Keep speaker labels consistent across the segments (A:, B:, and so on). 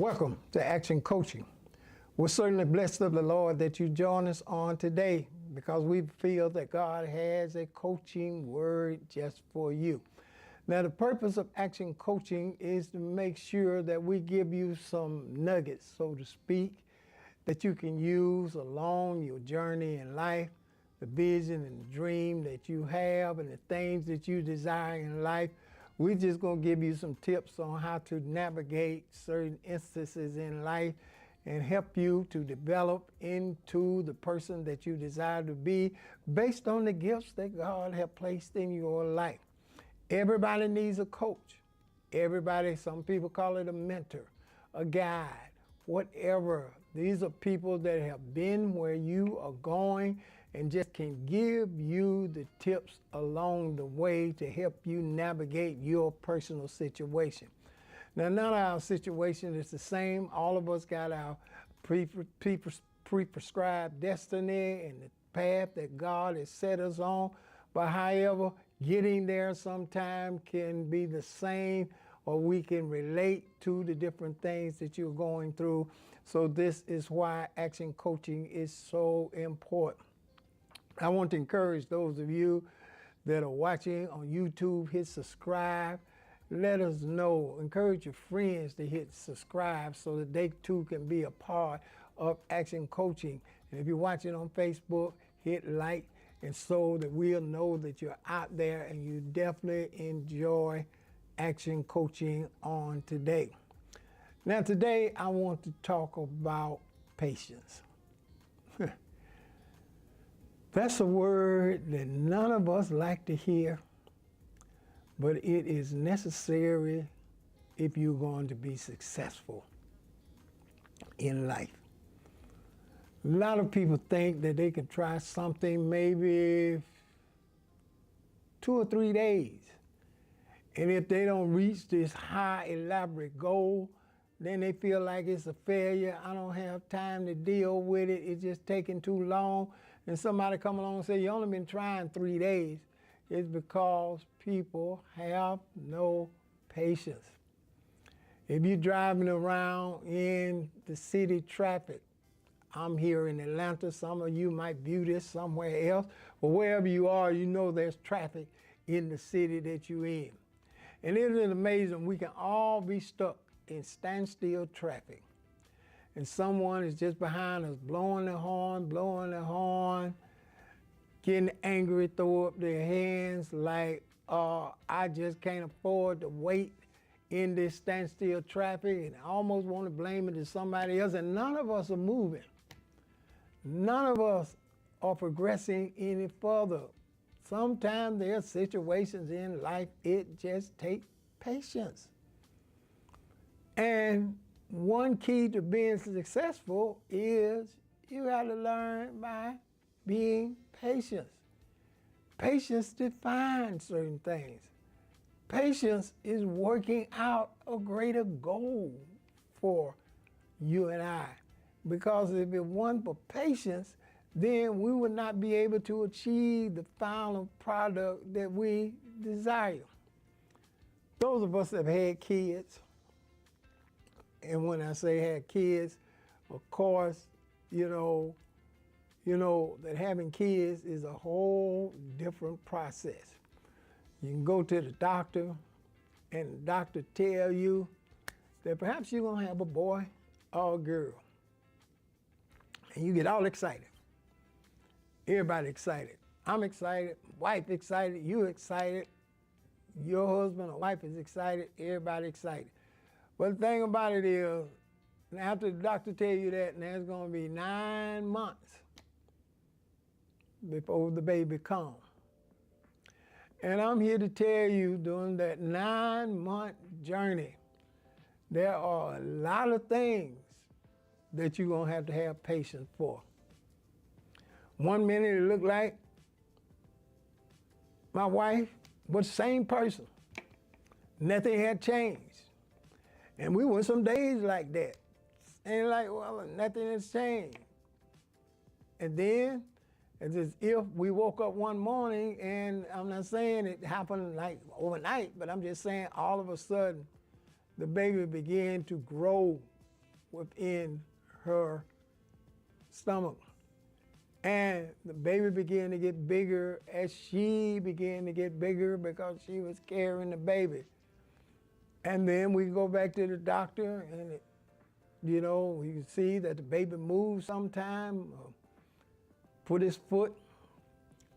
A: Welcome to Action Coaching. We're certainly blessed of the Lord that you join us on today because we feel that God has a coaching word just for you. Now, the purpose of Action Coaching is to make sure that we give you some nuggets, so to speak, that you can use along your journey in life, the vision and the dream that you have and the things that you desire in life. We're just going to give you some tips on how to navigate certain instances in life and help you to develop into the person that you desire to be based on the gifts that God has placed in your life. Everybody needs a coach. Everybody, some people call it a mentor, a guide, whatever. These are people that have been where you are going and just can give you the tips along the way to help you navigate your personal situation. Now, none of our situation is the same. All of us got our pre-prescribed destiny and the path that God has set us on. But however, getting there sometime can be the same, or we can relate to the different things that you're going through. So this is why Action Coaching is so important. I want to encourage those of you that are watching on YouTube, hit subscribe. Let us know. Encourage your friends to hit subscribe so that they too can be a part of Action Coaching. And if you're watching on Facebook, hit like, and so that we'll know that you're out there and you definitely enjoy Action Coaching on today. Now today I want to talk about patience. That's a word that none of us like to hear, but it is necessary if you're going to be successful in life. A lot of people think that they can try something maybe 2 or 3 days. And if they don't reach this high, elaborate goal, then they feel like it's a failure. I don't have time to deal with it. It's just taking too long. And somebody come along and say, you only been trying 3 days. It's because people have no patience. If you're driving around in the city traffic, I'm here in Atlanta. Some of you might view this somewhere else. But wherever you are, you know there's traffic in the city that you're in. And isn't it amazing? We can all be stuck in standstill traffic. And someone is just behind us blowing their horn, getting angry, throw up their hands like, I just can't afford to wait in this standstill traffic, and I almost want to blame it to somebody else. And none of us are moving. None of us are progressing any further. Sometimes there are situations in life, it just takes patience. And one key to being successful is you got to learn by being patient. Patience defines certain things. Patience is working out a greater goal for you and I. Because if it wasn't for patience, then we would not be able to achieve the final product that we desire. Those of us that have had kids, and when I say had kids, of course, you know that having kids is a whole different process. You can go to the doctor, and the doctor tell you that perhaps you're gonna have a boy or a girl. And you get all excited. Everybody excited. I'm excited, wife excited, you excited, your husband or wife is excited, everybody excited. But the thing about it is, after the doctor tell you that, there's going to be 9 months before the baby comes. And I'm here to tell you, during that 9-month journey, there are a lot of things that you're going to have patience for. One minute it looked like my wife was the same person. Nothing had changed. And we went some days like that. And like, well, nothing has changed. And then, it's as if we woke up one morning, and I'm not saying it happened like overnight, but I'm just saying all of a sudden, the baby began to grow within her stomach. And the baby began to get bigger as she began to get bigger because she was carrying the baby. And then we go back to the doctor and, we can see that the baby moves sometime, put his foot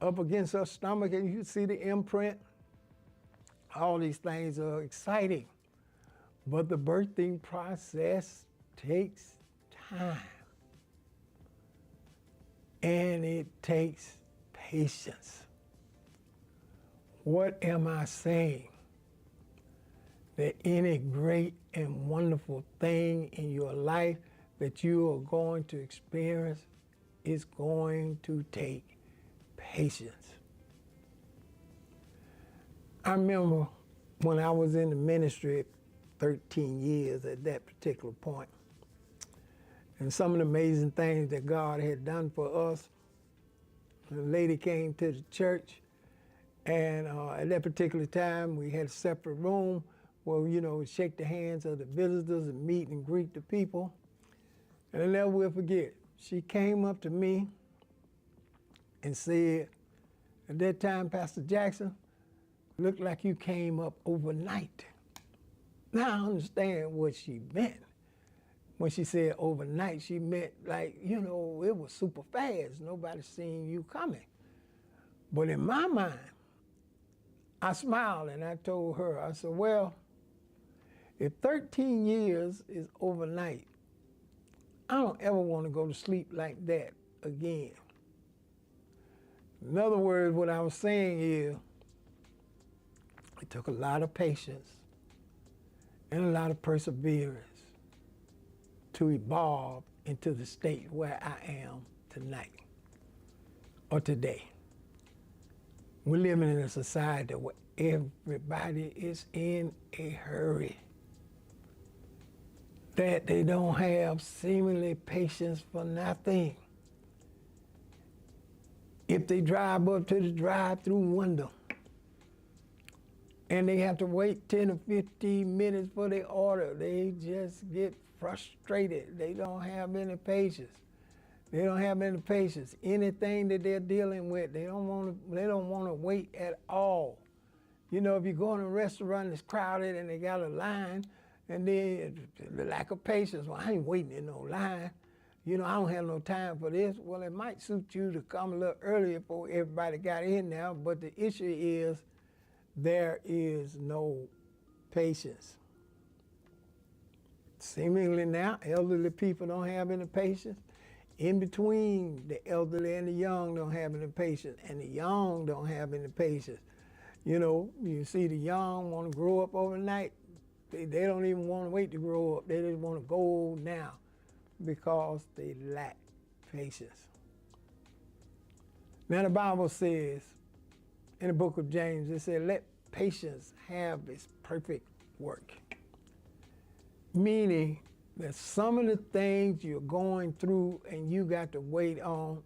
A: up against her stomach and you see the imprint. All these things are exciting. But the birthing process takes time. And it takes patience. What am I saying? That any great and wonderful thing in your life that you are going to experience is going to take patience. I remember when I was in the ministry 13 years at that particular point, and some of the amazing things that God had done for us. A lady came to the church, and at that particular time, we had a separate room where, we'd shake the hands of the visitors and meet and greet the people. And I'll never forget, she came up to me and said, at that time, Pastor Jackson, looked like you came up overnight. Now I understand what she meant. When she said overnight, she meant like, it was super fast. Nobody seen you coming. But in my mind, I smiled and I told her, I said, well, if 13 years is overnight, I don't ever want to go to sleep like that again. In other words, what I was saying is, it took a lot of patience and a lot of perseverance to evolve into the state where I am tonight or today. We're living in a society where everybody is in a hurry, that they don't have seemingly patience for nothing. If they drive up to the drive-through window and they have to wait 10 or 15 minutes for their order, they just get frustrated. They don't have any patience. They don't have any patience. Anything that they're dealing with, they don't want to wait at all. If you go in a restaurant that's crowded and they got a line, and then the lack of patience, well, I ain't waiting in no line. I don't have no time for this. Well, it might suit you to come a little earlier before everybody got in now, but the issue is there is no patience. Seemingly now, elderly people don't have any patience. In between, the elderly and the young don't have any patience, and the young don't have any patience. You see the young want to grow up overnight. They don't even want to wait to grow up. They just want to go now because they lack patience. Now the Bible says in the book of James, it said, let patience have its perfect work. Meaning that some of the things you're going through and you got to wait on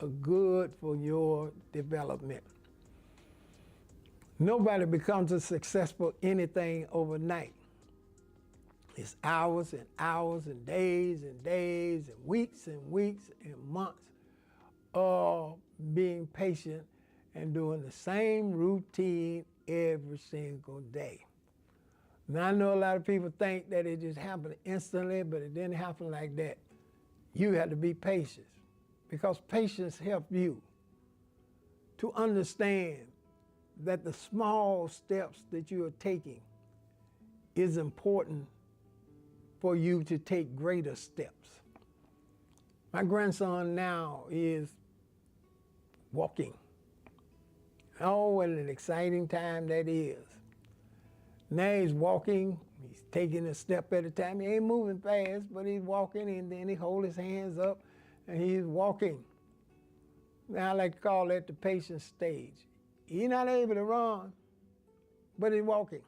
A: are good for your development. Nobody becomes a successful anything overnight. It's hours and hours and days and weeks and weeks and months of being patient and doing the same routine every single day. Now, I know a lot of people think that it just happened instantly, but it didn't happen like that. You have to be patient because patience helps you to understand that the small steps that you are taking is important for you to take greater steps. My grandson now is walking. Oh, what an exciting time that is. Now he's walking, he's taking a step at a time. He ain't moving fast, but he's walking, and then he holds his hands up and he's walking. Now I like to call that the patience stage. He's not able to run, but he's walking.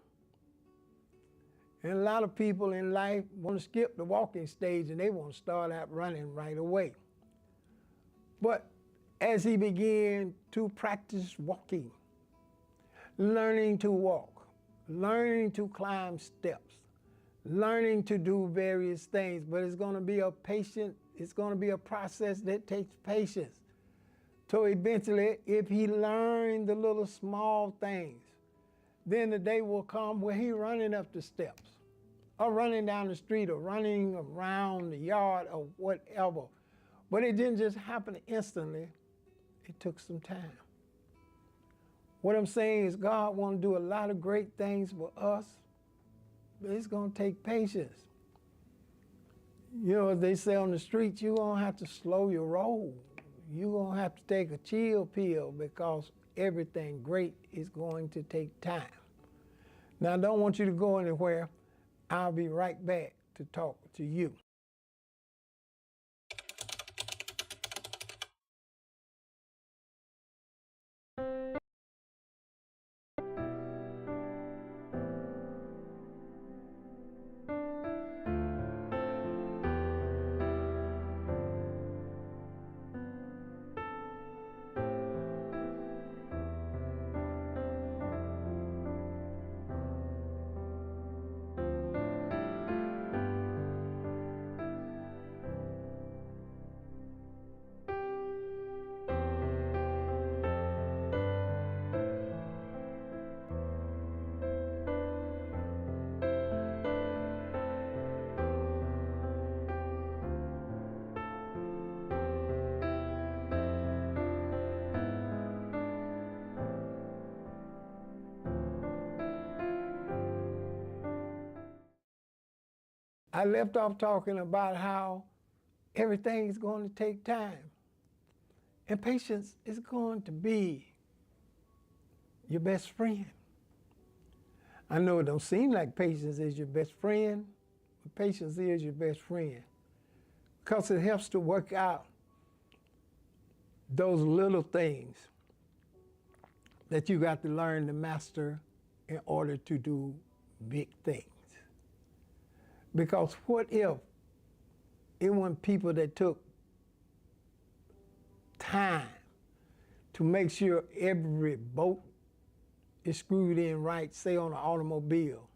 A: And a lot of people in life want to skip the walking stage and they want to start out running right away. But as he began to practice walking, learning to walk, learning to climb steps, learning to do various things, but it's going to be it's going to be a process that takes patience. So eventually, if he learned the little small things, then the day will come where he's running up the steps, or running down the street, or running around the yard, or whatever. But it didn't just happen instantly. It took some time. What I'm saying is God wants to do a lot of great things for us, but it's going to take patience. You know, as they say on the street, you're going to have to slow your roll. You're going to have to take a chill pill, because everything great is going to take time. Now, I don't want you to go anywhere. I'll be right back to talk to you. I left off talking about how everything is going to take time. And patience is going to be your best friend. I know it don't seem like patience is your best friend, but patience is your best friend, because it helps to work out those little things that you got to learn to master in order to do big things. Because what if it wasn't people that took time to make sure every bolt is screwed in right, say on an automobile,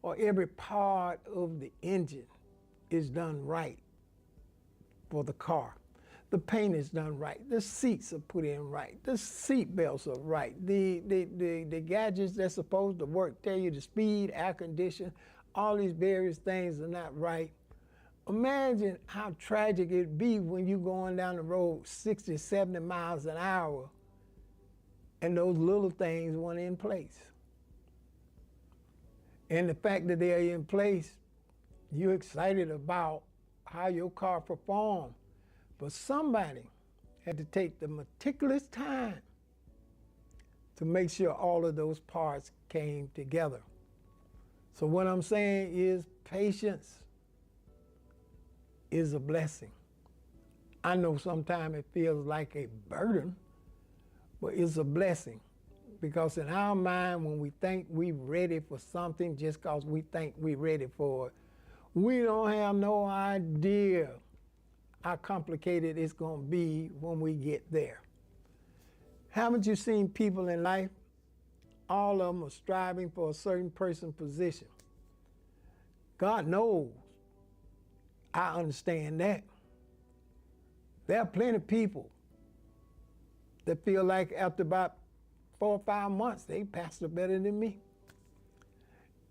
A: or every part of the engine is done right for the car. The paint is done right. The seats are put in right. The seat belts are right. The gadgets that's supposed to work, tell you the speed, air condition, all these various things are not right. Imagine how tragic it'd be when you're going down the road 60, 70 miles an hour and those little things weren't in place. And the fact that they're in place, you're excited about how your car performed. But somebody had to take the meticulous time to make sure all of those parts came together. So what I'm saying is patience is a blessing. I know sometimes it feels like a burden, but it's a blessing. Because in our mind, when we think we're ready for something just because we think we're ready for it, we don't have no idea how complicated it's going to be when we get there. Haven't you seen people in life, all of them are striving for a certain person's position? God knows, I understand that. There are plenty of people that feel like after about 4 or 5 months, they pastor better than me.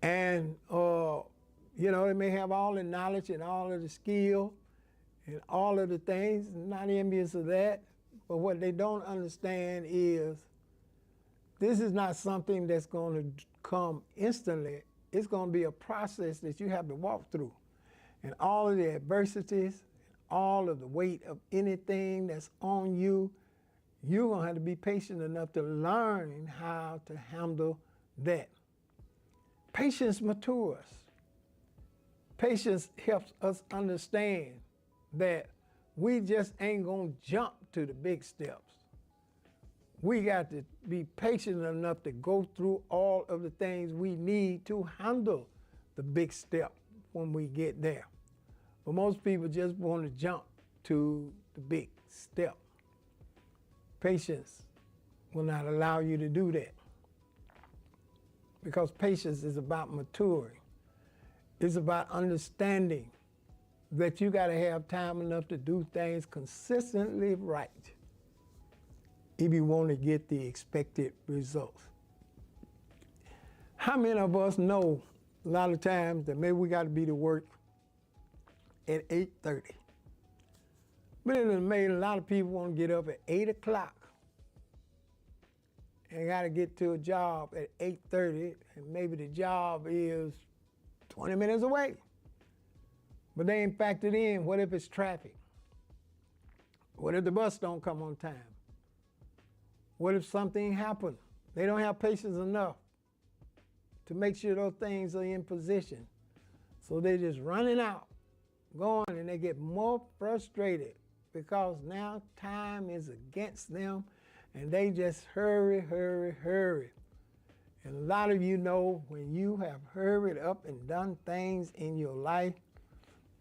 A: And, you know, they may have all the knowledge and all of the skill and all of the things, not envious of that. But what they don't understand is this is not something that's going to come instantly. It's going to be a process that you have to walk through. And all of the adversities, all of the weight of anything that's on you, you're going to have to be patient enough to learn how to handle that. Patience matures. Patience helps us understand that we just ain't going to jump to the big steps. We got to be patient enough to go through all of the things we need to handle the big step when we get there. But most people just want to jump to the big step. Patience will not allow you to do that, because patience is about maturing. It's about understanding that you got to have time enough to do things consistently right if you want to get the expected results. How many of us know a lot of times that maybe we got to be to work at 8:30? But it has made a lot of people want to get up at 8 o'clock and got to get to a job at 8:30, and maybe the job is 20 minutes away. But they ain't factored in, what if it's traffic? What if the bus don't come on time? What if something happens? They don't have patience enough to make sure those things are in position. So they're just running out, going, and they get more frustrated because now time is against them, and they just hurry, hurry, hurry. And a lot of you know when you have hurried up and done things in your life,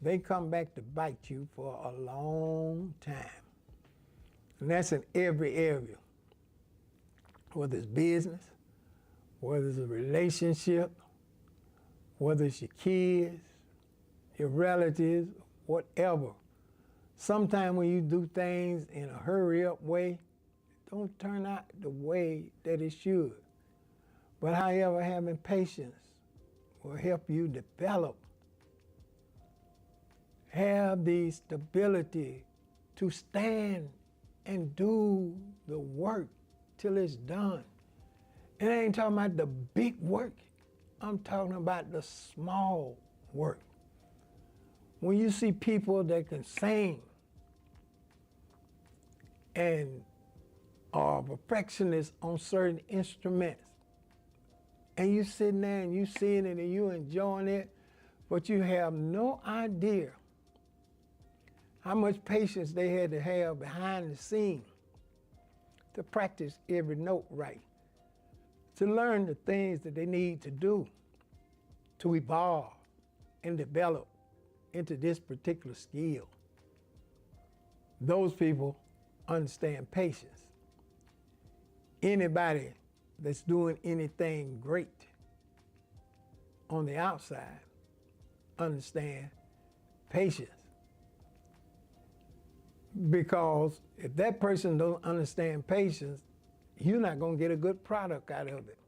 A: they come back to bite you for a long time. And that's in every area, whether it's business, whether it's a relationship, whether it's your kids, your relatives, whatever. Sometimes when you do things in a hurry-up way, it don't turn out the way that it should. But however, having patience will help you develop, have the stability to stand and do the work till it's done. And I ain't talking about the big work. I'm talking about the small work. When you see people that can sing and are perfectionists on certain instruments, and you sitting there and you seeing it and you enjoying it, but you have no idea how much patience they had to have behind the scene to practice every note right, to learn the things that they need to do to evolve and develop into this particular skill. Those people understand patience. Anybody that's doing anything great on the outside understand patience. Because if that person don't understand patience, you're not going to get a good product out of it.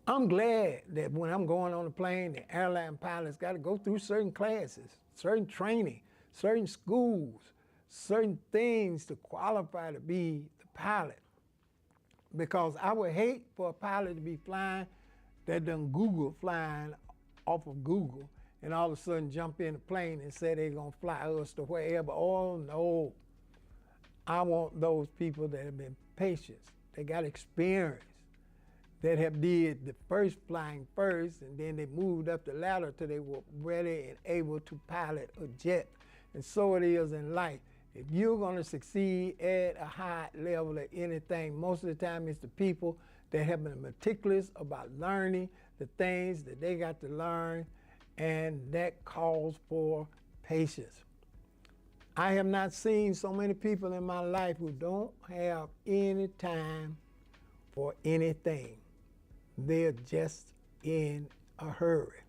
A: I'm glad that when I'm going on a plane, the airline pilots got to go through certain classes, certain training, certain schools, certain things to qualify to be the pilot. Because I would hate for a pilot to be flying that done Google flying off of Google and all of a sudden jump in a plane and say they're going to fly us to wherever. Oh, no. I want those people that have been patient, they got experience, that have did the first flying first, and then they moved up the ladder till they were ready and able to pilot a jet. And so it is in life. If you're going to succeed at a high level at anything, most of the time it's the people that have been meticulous about learning the things that they got to learn, and that calls for patience. I have not seen so many people in my life who don't have any time for anything. They're just in a hurry.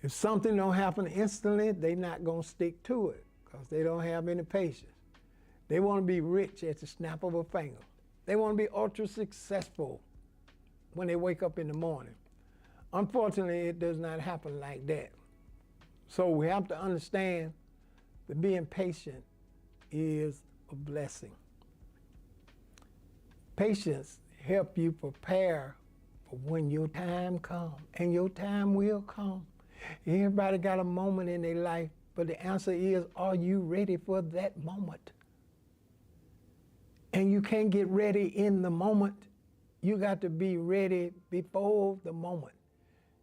A: If something don't happen instantly, they're not going to stick to it because they don't have any patience. They want to be rich at the snap of a finger. They want to be ultra successful when they wake up in the morning. Unfortunately, it does not happen like that. So we have to understand that being patient is a blessing. Patience helps you prepare for when your time comes, and your time will come. Everybody got a moment in their life, but the answer is, are you ready for that moment? And you can't get ready in the moment. You got to be ready before the moment.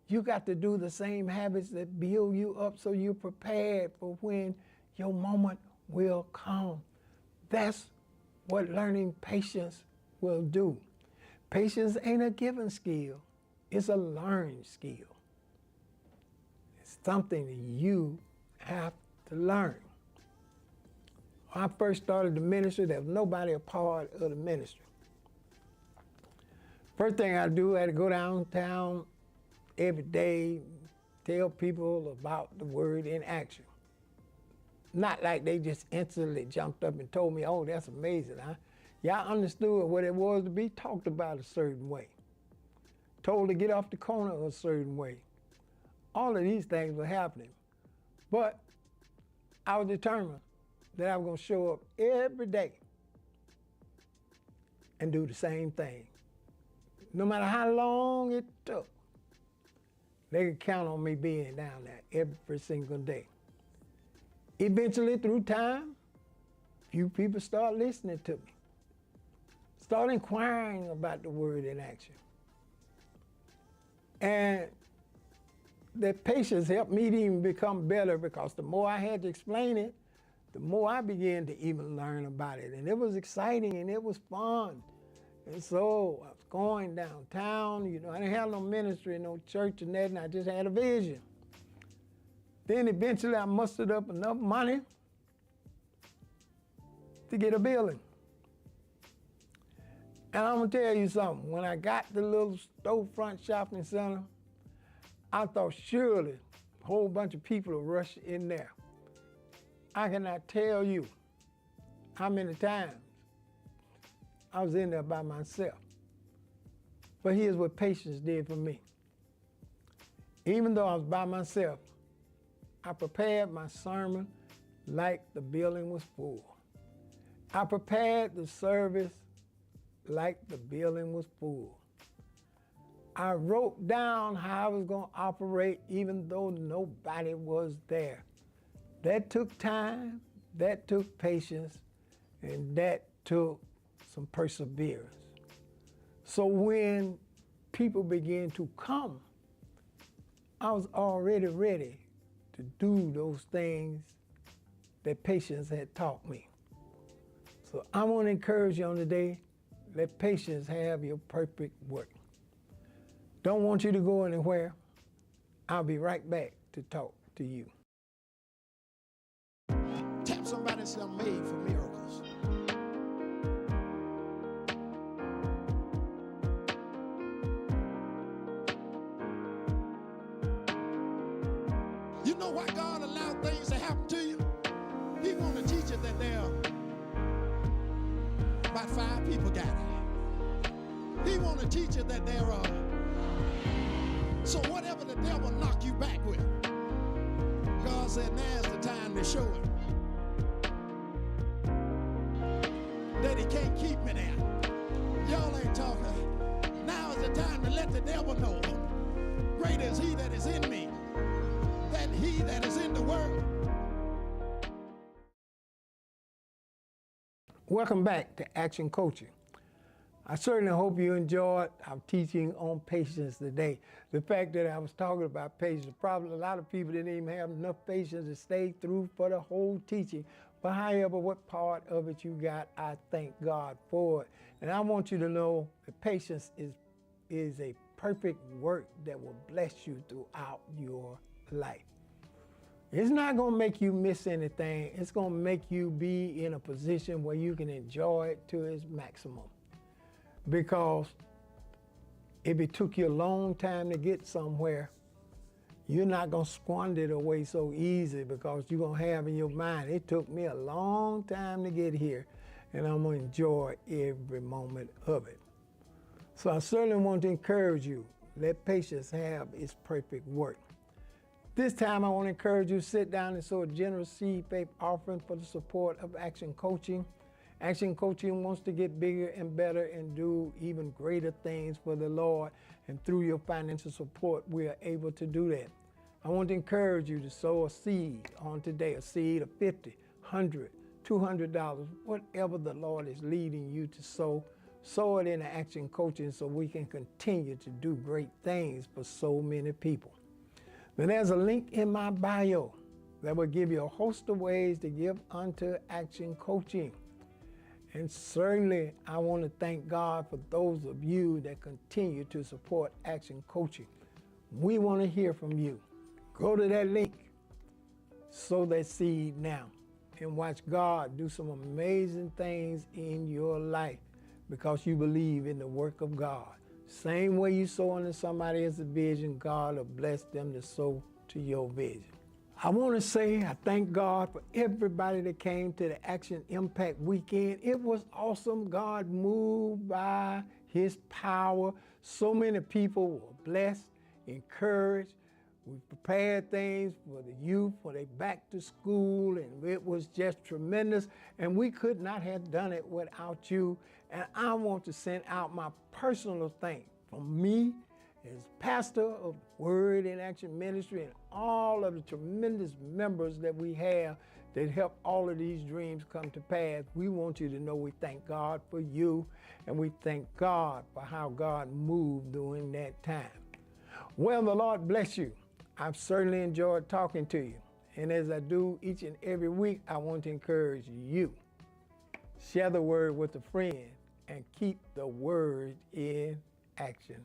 A: You got to do the same habits that build you up so you're prepared for when your moment will come. That's what learning patience will do. Patience ain't a given skill, it's a learned skill. It's something that you have to learn. When I first started the ministry, there was nobody a part of the ministry. First thing I do, I had to go downtown every day, tell people about the word in action. Not like they just instantly jumped up and told me, oh, that's amazing, huh? Y'all understood what it was to be talked about a certain way, told to get off the corner a certain way. All of these things were happening. But I was determined that I was going to show up every day and do the same thing. No matter how long it took, they could count on me being down there every single day. Eventually, through time, few people start listening to me, start inquiring about the word in action. And that patience helped me to even become better, because the more I had to explain it, the more I began to even learn about it. And it was exciting and it was fun. And so I was going downtown, you know, I didn't have no ministry, no church or nothing, I just had a vision. Then eventually I mustered up enough money to get a building. And I'm gonna tell you something, when I got the little storefront shopping center, I thought surely a whole bunch of people will rush in there. I cannot tell you how many times I was in there by myself. But here's what patience did for me. Even though I was by myself, I prepared my sermon like the building was full. I prepared the service like the building was full. I wrote down how I was going to operate even though nobody was there. That took time, that took patience, and that took some perseverance. So when people began to come, I was already ready to do those things that patience had taught me. So I want to encourage you on today, let patience have your perfect work. Don't want you to go anywhere. I'll be right back to talk to you.
B: Tap somebody and say, I'm made for miracles. You know why God allowed things to happen to you? He want to teach you that there are about 5 people got it. He want to teach you that there are. So whatever the devil knock you back with, God said now's the time to show it. That he can't keep me there. Y'all ain't talking. Now is the time to let the devil know. Greater is he that is in me than he that is in the world.
A: Welcome back to Action Coaching. I certainly hope you enjoyed our teaching on patience today. The fact that I was talking about patience, probably a lot of people didn't even have enough patience to stay through for the whole teaching. But however, what part of it you got, I thank God for it. And I want you to know that patience is a perfect work that will bless you throughout your life. It's not going to make you miss anything. It's going to make you be in a position where you can enjoy it to its maximum. Because if it took you a long time to get somewhere, you're not going to squander it away so easy, because you're going to have in your mind, it took me a long time to get here, and I'm going to enjoy every moment of it. So I certainly want to encourage you, let patience have its perfect work. This time I want to encourage you to sit down and sow a generous seed faith offering for the support of Action Coaching. Action Coaching wants to get bigger and better and do even greater things for the Lord. And through your financial support, we are able to do that. I want to encourage you to sow a seed on today, a seed of $50, $100, $200, whatever the Lord is leading you to sow. Sow it into Action Coaching so we can continue to do great things for so many people. Then there's a link in my bio that will give you a host of ways to give unto Action Coaching. And certainly, I want to thank God for those of you that continue to support Action Coaching. We want to hear from you. Go to that link, sow that seed now, and watch God do some amazing things in your life because you believe in the work of God. Same way you sow into somebody else's vision, God will bless them to sow to your vision. I want to say I thank God for everybody that came to the Action Impact Weekend. It was awesome. God moved by his power. So many people were blessed, encouraged. We prepared things for the youth, for their back to school, and it was just tremendous. And we could not have done it without you. And I want to send out my personal thanks from me as pastor of Word in Action Ministry and all of the tremendous members that we have that help all of these dreams come to pass. We want you to know we thank God for you, and we thank God for how God moved during that time. Well, the Lord bless you. I've certainly enjoyed talking to you. And as I do each and every week, I want to encourage you. Share the word with a friend and keep the word in action.